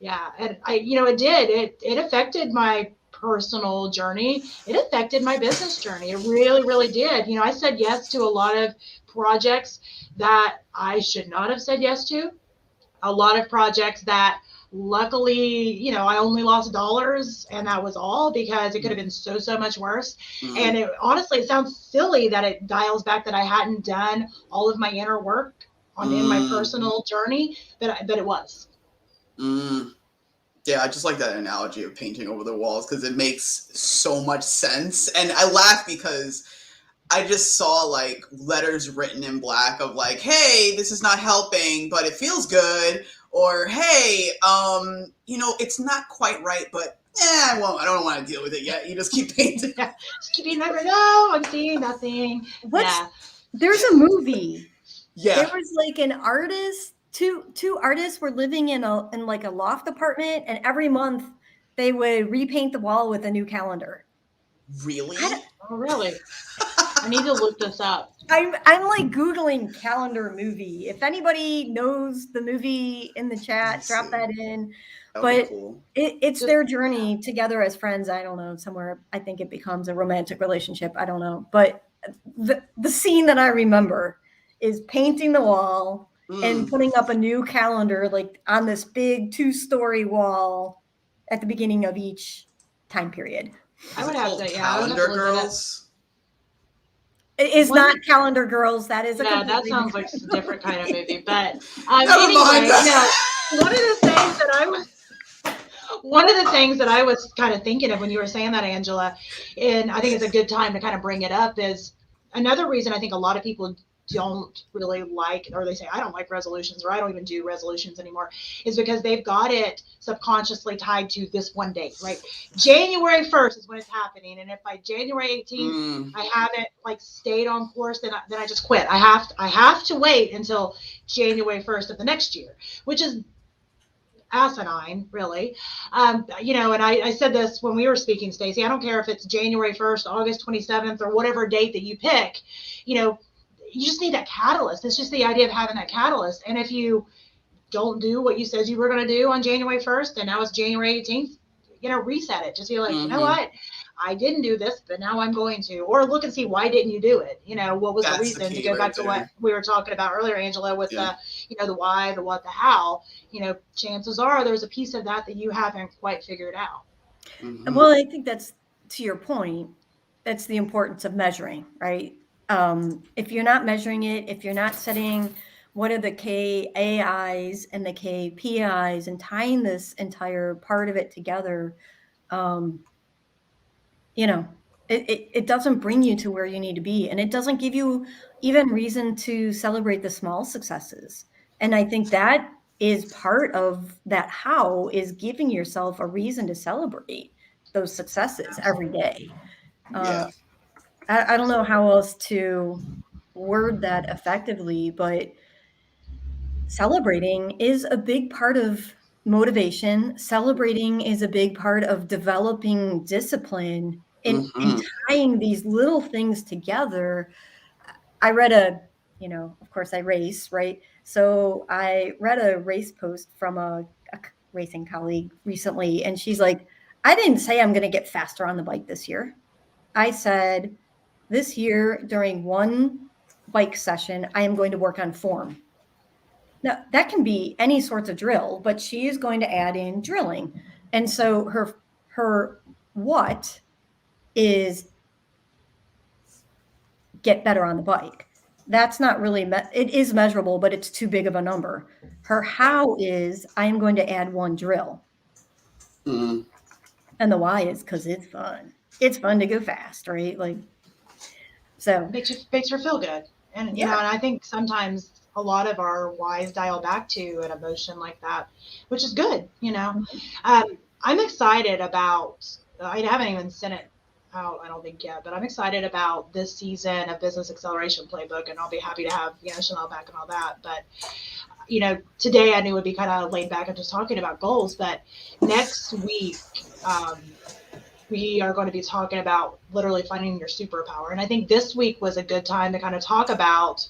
yeah. And it affected my personal journey. It affected my business journey. It really, really did. I said yes to a lot of projects that I should not have said yes to. A lot of projects that luckily, I only lost dollars and that was all, because it could have been so much worse. And honestly, it sounds silly that it dials back that I hadn't done all of my inner work in my personal journey, but it was. Yeah, I just like that analogy of painting over the walls because it makes so much sense. And I laugh because I just saw like letters written in black of like, hey, this is not helping, but it feels good. Or, hey, it's not quite right, but I don't want to deal with it yet. You just keep painting. Yeah, just keep being like, no, I'm seeing nothing. There's a movie. Yeah. There was like an artist, two artists were living in like a loft apartment, and every month they would repaint the wall with a new calendar. Really? Oh, really? I need to look this up. I'm like Googling calendar movie. If anybody knows the movie in the chat, drop that in. But cool. It's their journey together as friends. I don't know, somewhere I think it becomes a romantic relationship. I don't know. But the scene that I remember is painting the wall and putting up a new calendar like on this big 2-story wall at the beginning of each time period. I would have to, Calendar Girls. It is not Calendar Girls. That is that sounds like a different kind of movie. But anyway, one of the things that I was kind of thinking of when you were saying that, Angela, and I think it's a good time to kind of bring it up, is another reason I think a lot of people don't really like, or they say, I don't like resolutions, or I don't even do resolutions anymore, is because they've got it subconsciously tied to this one date, right? January 1st is when it's happening. And if by January 18th, I haven't like stayed on course, then I just quit. I have to wait until January 1st of the next year, which is asinine, really. And I said this when we were speaking, Stacey, I don't care if it's January 1st, August 27th, or whatever date that you pick, you just need that catalyst. It's just the idea of having that catalyst. And if you don't do what you said you were going to do on January 1st, and now it's January 18th, reset it. Just be like, you know what? I didn't do this, but now I'm going to. Or look and see, why didn't you do it? What was the reason, to go back to what we were talking about earlier, Angela, with the why, the what, the how. Chances are there's a piece of that you haven't quite figured out. Well, I think that's, to your point, that's the importance of measuring, right? If you're not measuring it, if you're not setting what are the KAIs and the KPIs and tying this entire part of it together, it doesn't bring you to where you need to be. And it doesn't give you even reason to celebrate the small successes. And I think that is part of that how is giving yourself a reason to celebrate those successes every day. I don't know how else to word that effectively, but celebrating is a big part of motivation. Celebrating is a big part of developing discipline and tying these little things together. I read of course I race, right? So I read a race post from a racing colleague recently, and she's like, I didn't say I'm going to get faster on the bike this year. I said, this year, during one bike session, I am going to work on form. Now, that can be any sorts of drill, but she is going to add in drilling. And so her what is get better on the bike. That's not really, it is measurable, but it's too big of a number. Her how is, I am going to add one drill. And the why is because it's fun. It's fun to go fast, right? Like, so makes her feel good. And and I think sometimes a lot of our whys dial back to an emotion like that, which is good. I'm excited about I haven't even sent it out, I don't think yet, but I'm excited about this season of Business Acceleration Playbook, and I'll be happy to have Chanel back and all that. But today I knew it would be kind of laid back and just talking about goals, but next week we are going to be talking about literally finding your superpower. And I think this week was a good time to kind of talk about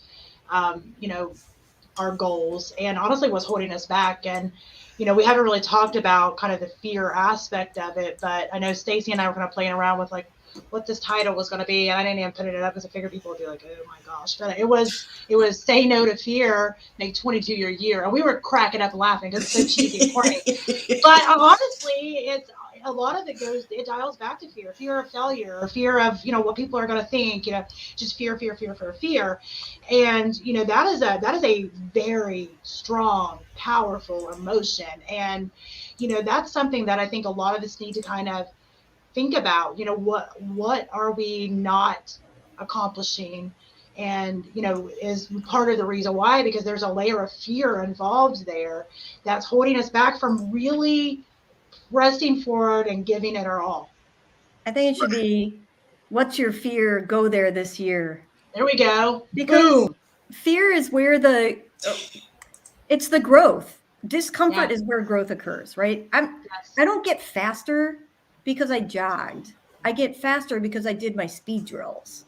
our goals and honestly what's holding us back. And we haven't really talked about kind of the fear aspect of it, but I know Stacy and I were kind of playing around with like what this title was going to be, and I didn't even put it up because I figured people would be like, oh my gosh. But it was Say No to Fear, Make 22 Your Year. And we were cracking up laughing because it's so cheesy and corny. But honestly, it's a lot of it dials back to fear of failure, or fear of what people are going to think, just fear. And that is a very strong, powerful emotion. And that's something that I think a lot of us need to kind of think about. What are we not accomplishing? And is part of the reason why, because there's a layer of fear involved there that's holding us back from really pressing forward and giving it our all. I think it should be, what's your fear? Go there this year. There we go. Because Boom. Fear is where it's the growth. Discomfort is where growth occurs, right? I don't get faster because I jogged. I get faster because I did my speed drills.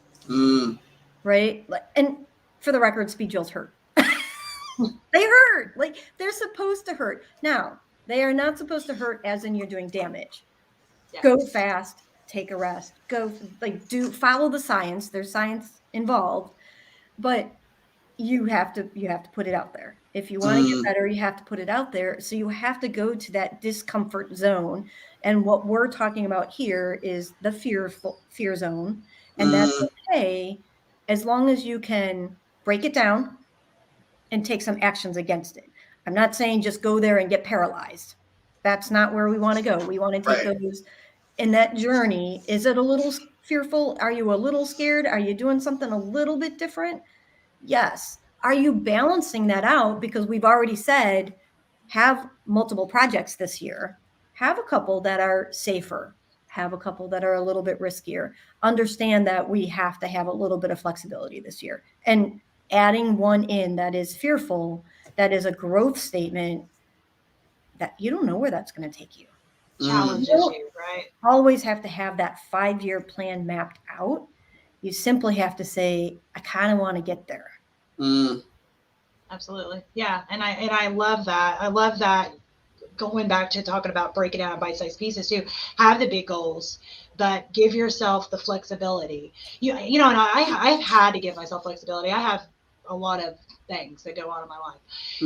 Right? And for the record, speed drills hurt. They hurt. Like, they're supposed to hurt. Now, they are not supposed to hurt as in you're doing damage. Yes. Go fast, take a rest, follow the science. There's science involved, but you have to put it out there. If you want to get better, you have to put it out there. So you have to go to that discomfort zone. And what we're talking about here is the fear zone. And that's okay, as long as you can break it down and take some actions against it. I'm not saying just go there and get paralyzed. That's not where we want to go. We want to take those in that journey. Is it a little fearful? Are you a little scared? Are you doing something a little bit different? Yes. Are you balancing that out? Because we've already said, have multiple projects this year. Have a couple that are safer. Have a couple that are a little bit riskier. Understand that we have to have a little bit of flexibility this year. And adding one in that is fearful, that is a growth statement, that you don't know where that's going to take you. Challenges you, right? Always have to have that 5-year plan mapped out. You simply have to say, I kind of want to get there. Absolutely. Yeah. And I love that. I love that. Going back to talking about breaking down bite-sized pieces too, have the big goals, but give yourself the flexibility. And I've had to give myself flexibility. I have a lot of things that go on in my life.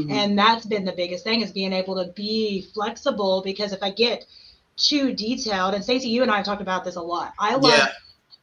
And that's been the biggest thing, is being able to be flexible, because if I get too detailed, and Stacey, you and I have talked about this a lot. I love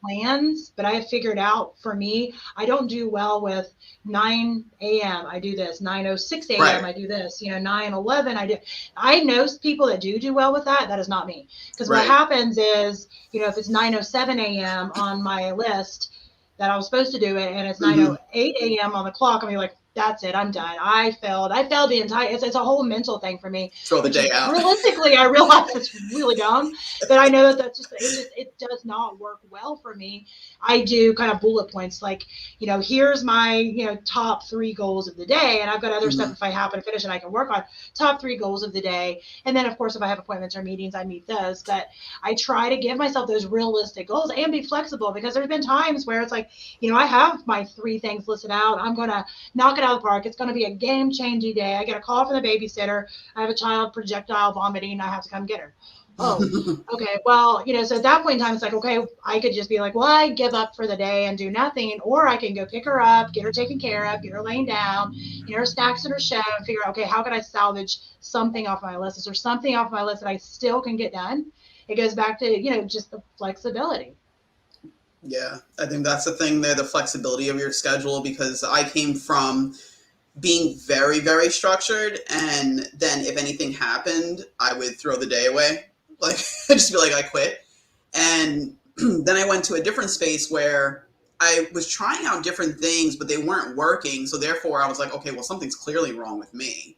plans, but I have figured out, for me, I don't do well with 9 a.m. I do this, 9:06 a.m. I do this, 9:11 I know people that do well with that. That is not me. Because what happens is, if it's 9:07 a.m. on my list that I was supposed to do it, and it's 9:08 a.m. on the clock, I'm like, that's it, I'm done. I failed the entire, it's a whole mental thing for me. Throw the day out. Realistically, I realize it's really dumb, but I know that's just, it does not work well for me. I do kind of bullet points, like, here's my, top 3 goals of the day. And I've got other stuff, if I happen to finish it, I can work on top 3 goals of the day. And then of course, if I have appointments or meetings, I meet those, but I try to give myself those realistic goals and be flexible, because there's been times where it's like, I have my 3 things listed out. I'm going to knock it out of the park. It's going to be a game-changing day. I get a call from the babysitter. I have a child projectile vomiting. I have to come get her. Oh, okay. Well, so at that point in time, it's like, okay, I could just be like, well, I give up for the day and do nothing, or I can go pick her up, get her taken care of, get her laying down, get her snacks in her show, and figure out, okay, how can I salvage something off my list? Is there something off my list that I still can get done? It goes back to, just the flexibility. Yeah, I think that's the thing there, the flexibility of your schedule, because I came from being very, very structured, and then if anything happened, I would throw the day away. Like, just be like, I quit. And then I went to a different space where I was trying out different things, but they weren't working. So therefore I was like, okay, well, something's clearly wrong with me.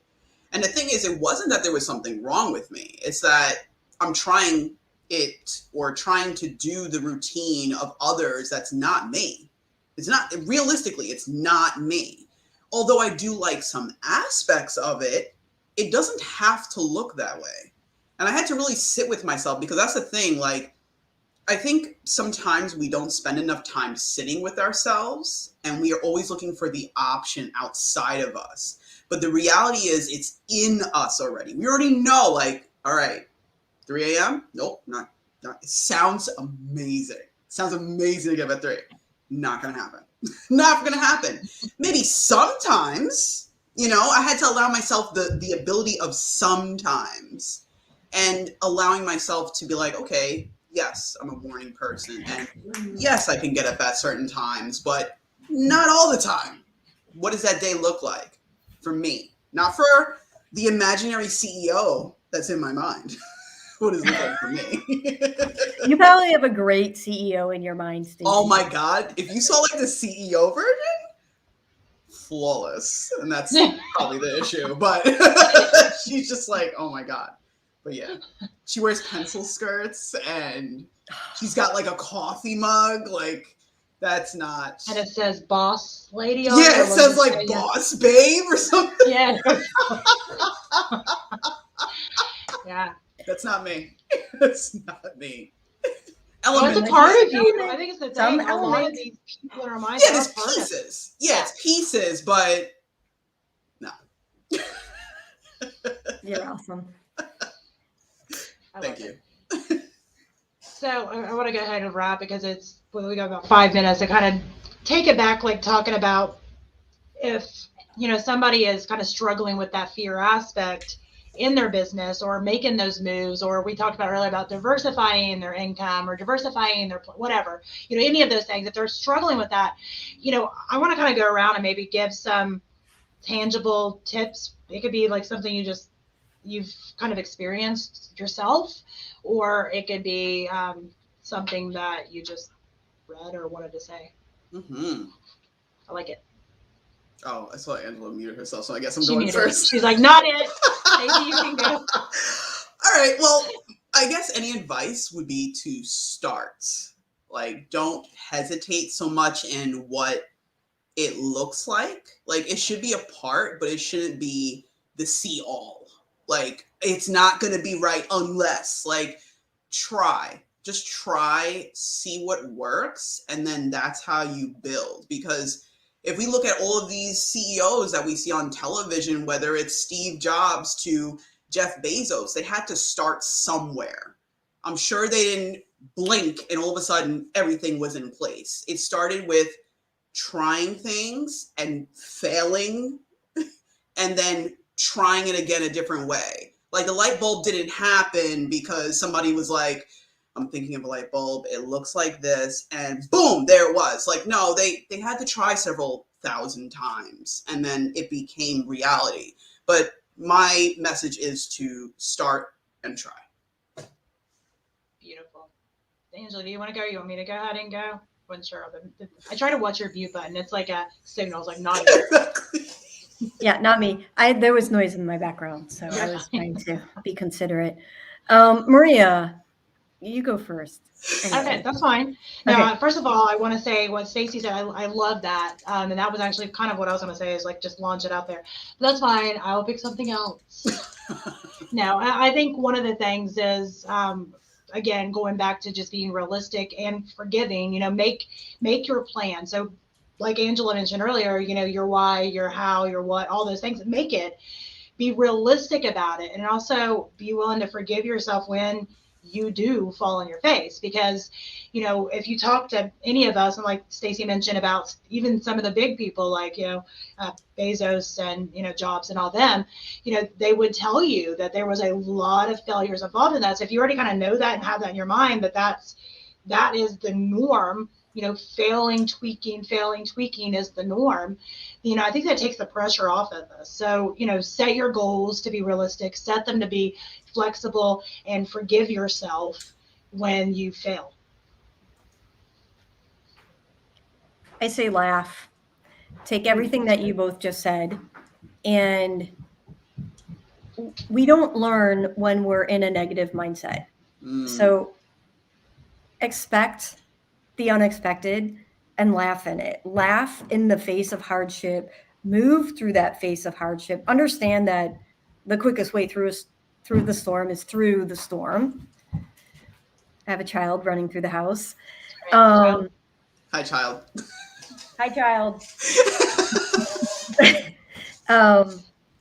And the thing is, it wasn't that there was something wrong with me. It's that I'm trying it or trying to do the routine of others that's not me. It's not, realistically, it's not me. Although I do like some aspects of it, it doesn't have to look that way. And I had to really sit with myself, because that's the thing. Like, I think sometimes we don't spend enough time sitting with ourselves, and we are always looking for the option outside of us. But the reality is it's in us already. We already know, like, all right, 3 a.m.? Nope, not. It sounds amazing. It sounds amazing to get up at 3. Not going to happen. Not going to happen. Maybe sometimes, you know, I had to allow myself the ability of sometimes, and allowing myself to be like, okay, yes, I'm a morning person, and yes, I can get up at certain times, but not all the time. What does that day look like for me? Not for the imaginary CEO that's in my mind. What does it look like for me? You probably have a great CEO in your mind, Stacey. Oh my God. If you saw like the CEO version, flawless. And that's probably the issue. But she's just like, oh my God. But yeah, she wears pencil skirts and she's got like a coffee mug. Like, that's not. And it says boss lady on it. Yeah, it says like boss babe or something. Yeah. Yeah. That's not me. That's not me. Well, it's a Element. part of you. I think it's the Some thing. A lot of element. these people in our minds Yeah, are there's part of it. pieces. Yeah, it's pieces, but no. You're awesome. Thank you. So I want to go ahead and wrap, because we got about 5 minutes to kind of take it back, like talking about if, you know, somebody is kind of struggling with that fear aspect in their business, or making those moves, or we talked about earlier about diversifying their income or diversifying their whatever, you know, any of those things. If they're struggling with that, you know, I want to kind of go around and maybe give some tangible tips. It could be like something you've kind of experienced yourself, or it could be something that you just read or wanted to say. Mm-hmm. I like it. Oh, I saw Angela muted herself, so I guess I'm She going muted. first. She's like, not it. Maybe you can go. All right. Well, I guess any advice would be to start. Like, don't hesitate so much in what it looks like. Like, it should be a part, but it shouldn't be the see all. Like, it's not going to be right unless, like, try. Just try, see what works, and then that's how you build. Because if we look at all of these CEOs that we see on television, whether it's Steve Jobs to Jeff Bezos, they had to start somewhere. I'm sure they didn't blink and all of a sudden everything was in place. It started with trying things and failing and then trying it again a different way. Like, the light bulb didn't happen because somebody was like, I'm thinking of a light bulb, it looks like this, and boom, there it was. Like, no, they had to try several thousand times, and then it became reality. But my message is to start and try. Beautiful. Angela, do you want to go? You want me to go ahead and go? Wasn't sure. I try to watch your mute button. It's like a signal. It's like not. Yeah, not me. There was noise in my background, so I was trying to be considerate. Maria, you go first. Anyway. Okay, that's fine. Now, first of all, I want to say what Stacey said. I love that. And that was actually kind of what I was going to say, is like, just launch it out there. But that's fine. I'll pick something else. No, I think one of the things is, again, going back to just being realistic and forgiving, you know, make your plan. So like Angela mentioned earlier, you know, your why, your how, your what, all those things, make it, be realistic about it. And also be willing to forgive yourself when you do fall on your face, because, you know, if you talk to any of us, and like Stacey mentioned about even some of the big people, like, you know, Bezos and, you know, Jobs and all them, you know, they would tell you that there was a lot of failures involved in that. So if you already kind of know that and have that in your mind, that is the norm, you know, failing, tweaking is the norm. You know, I think that takes the pressure off of us. So, you know, set your goals to be realistic, set them to be flexible, and forgive yourself when you fail. I say laugh. Take everything that you both just said, and we don't learn when we're in a negative mindset. So expect the unexpected and laugh in it. Laugh in the face of hardship. Move through that face of hardship. Understand that the quickest way through the storm is through the storm. I have a child running through the house. Hi, child. Hi, child.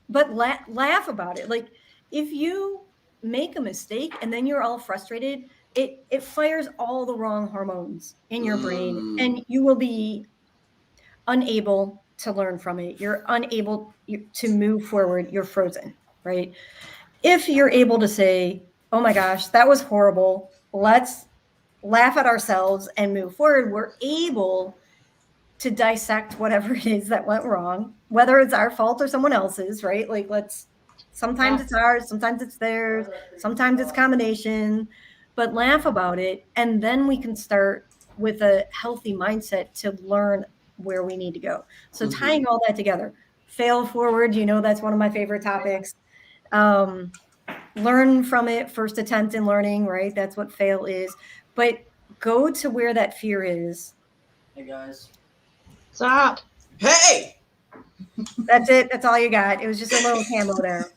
But laugh about it. Like, if you make a mistake and then you're all frustrated, it fires all the wrong hormones in your brain, and you will be unable to learn from it. You're unable to move forward. You're frozen, right? If you're able to say, oh my gosh, that was horrible, let's laugh at ourselves and move forward, we're able to dissect whatever it is that went wrong, whether it's our fault or someone else's, right? Like, sometimes it's ours, sometimes it's theirs, sometimes it's combination, but laugh about it. And then we can start with a healthy mindset to learn where we need to go. So tying all that together, fail forward, that's one of my favorite topics. Learn from it, first attempt in learning, right? That's what fail is. But go to where that fear is. Hey guys. Stop. Hey. That's it. That's all you got. It was just a little camo there.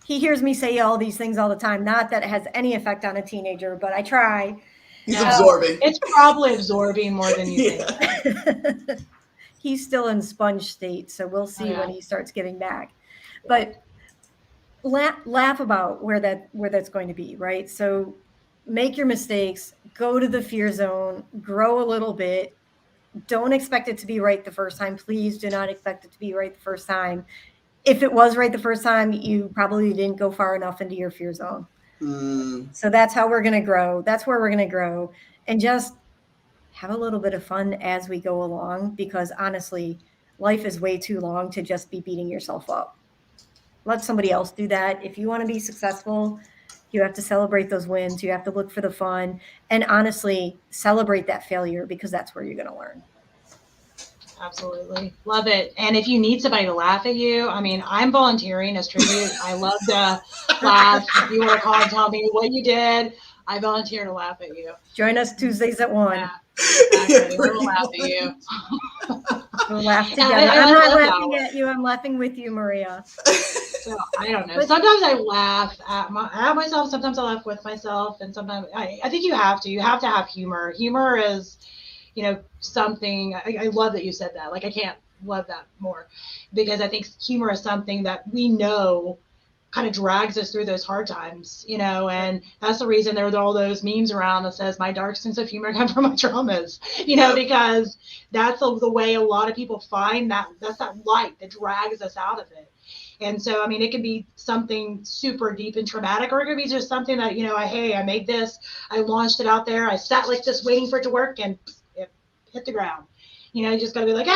He hears me say all these things all the time. Not that it has any effect on a teenager, but I try. He's absorbing. It's probably absorbing more than you think. He's still in sponge state, so we'll see when he starts giving back. But laugh about where that's going to be, right? So make your mistakes, go to the fear zone, grow a little bit. Don't expect it to be right the first time. Please do not expect it to be right the first time. If it was right the first time, you probably didn't go far enough into your fear zone. So that's how we're going to grow. That's where we're going to grow. And just have a little bit of fun as we go along, because honestly, life is way too long to just be beating yourself up. Let somebody else do that. If you want to be successful, you have to celebrate those wins. You have to look for the fun, and honestly, celebrate that failure, because that's where you're going to learn. Absolutely. Love it. And if you need somebody to laugh at you, I mean, I'm volunteering as tribute. I love to laugh. If you want to call and tell me what you did, I volunteer to laugh at you. Join us Tuesdays at 1. Yeah, exactly. We'll laugh at you. We'll laugh together. I'm not laughing at you. I'm laughing with you, Maria. So I don't know. Sometimes I laugh at myself. Sometimes I laugh with myself. And sometimes I think you have to have humor. Humor is, something. I love that you said that. Like, I can't love that more, because I think humor is something that we know kind of drags us through those hard times, and that's the reason there are all those memes around that says my dark sense of humor comes from my traumas, because that's the way a lot of people find that's that light that drags us out of it. And so, I mean, it can be something super deep and traumatic, or it could be just something that, I made this, I launched it out there, I sat like this waiting for it to work, and it hit the ground. You just got to be like,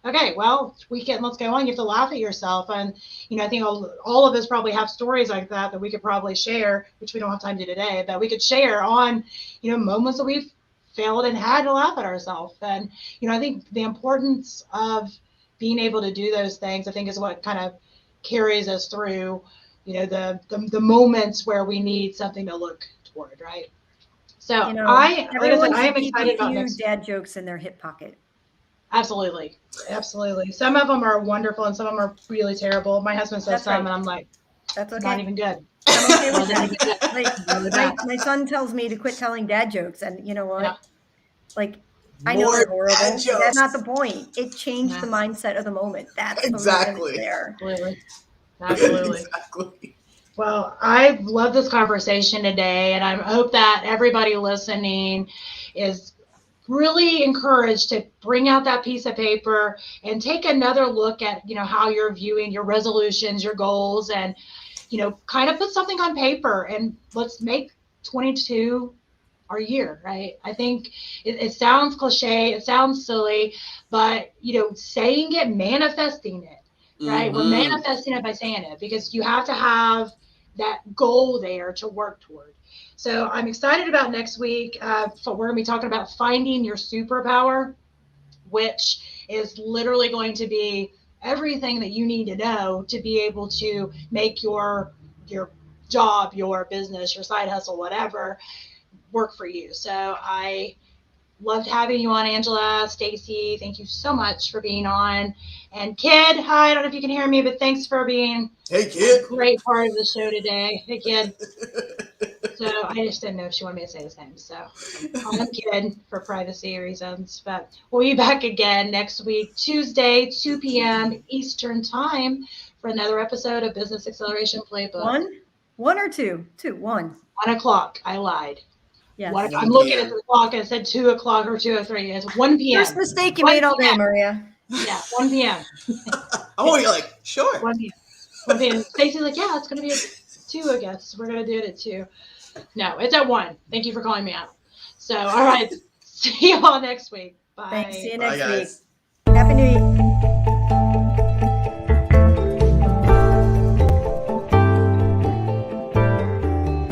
okay, well, weekend, let's go on. You have to laugh at yourself. And, I think all of us probably have stories like that we could probably share, which we don't have time to today, but we could share on, moments that we've failed and had to laugh at ourselves. And, I think the importance of being able to do those things, I think, is what kind of carries us through, the moments where we need something to look toward, right? So I am excited about next. Dad jokes in their hip pocket. Absolutely. Some of them are wonderful and some of them are really terrible. My husband says some, and I'm like, that's okay. Not even good. I'm okay with that. My son tells me to quit telling dad jokes, and you know what? Yeah. Like, I know they're horrible. That's not the point. It changed the mindset of the moment. That's exactly the there. Absolutely. Exactly. Well, I love this conversation today, and I hope that everybody listening is really encouraged to bring out that piece of paper and take another look at, how you're viewing your resolutions, your goals, and, kind of put something on paper, and let's make 22 our year, right? I think it sounds cliche, it sounds silly, but, saying it, manifesting it, right? We're manifesting it by saying it, because you have to have that goal there to work toward. So I'm excited about next week. We're going to be talking about finding your superpower, which is literally going to be everything that you need to know to be able to make your job, your business, your side hustle, whatever, work for you. So I loved having you on, Angela. Stacy, thank you so much for being on. And Kid, hi, I don't know if you can hear me, but thanks for being Hey, Kid. a great part of the show today. Hey, Kid. So I just didn't know if she wanted me to say his name. So I'm Kid for privacy reasons. But we'll be back again next week, Tuesday, 2 p.m. Eastern Time for another episode of Business Acceleration Playbook. One or two? 1 o'clock. I lied. Yes. I'm looking at the clock and it said 2 o'clock or 2:03. It's 1 p.m. First mistake you made all day, Maria. Yeah, 1 p.m. I'm already like, sure. 1 p.m. 1 p.m. Stacy's like, yeah, it's going to be at 2, I guess. We're going to do it at 2. No, it's at 1. Thank you for calling me out. So, all right. See you all next week. Bye. Thanks. See you next Bye, week. guys. Happy New Year.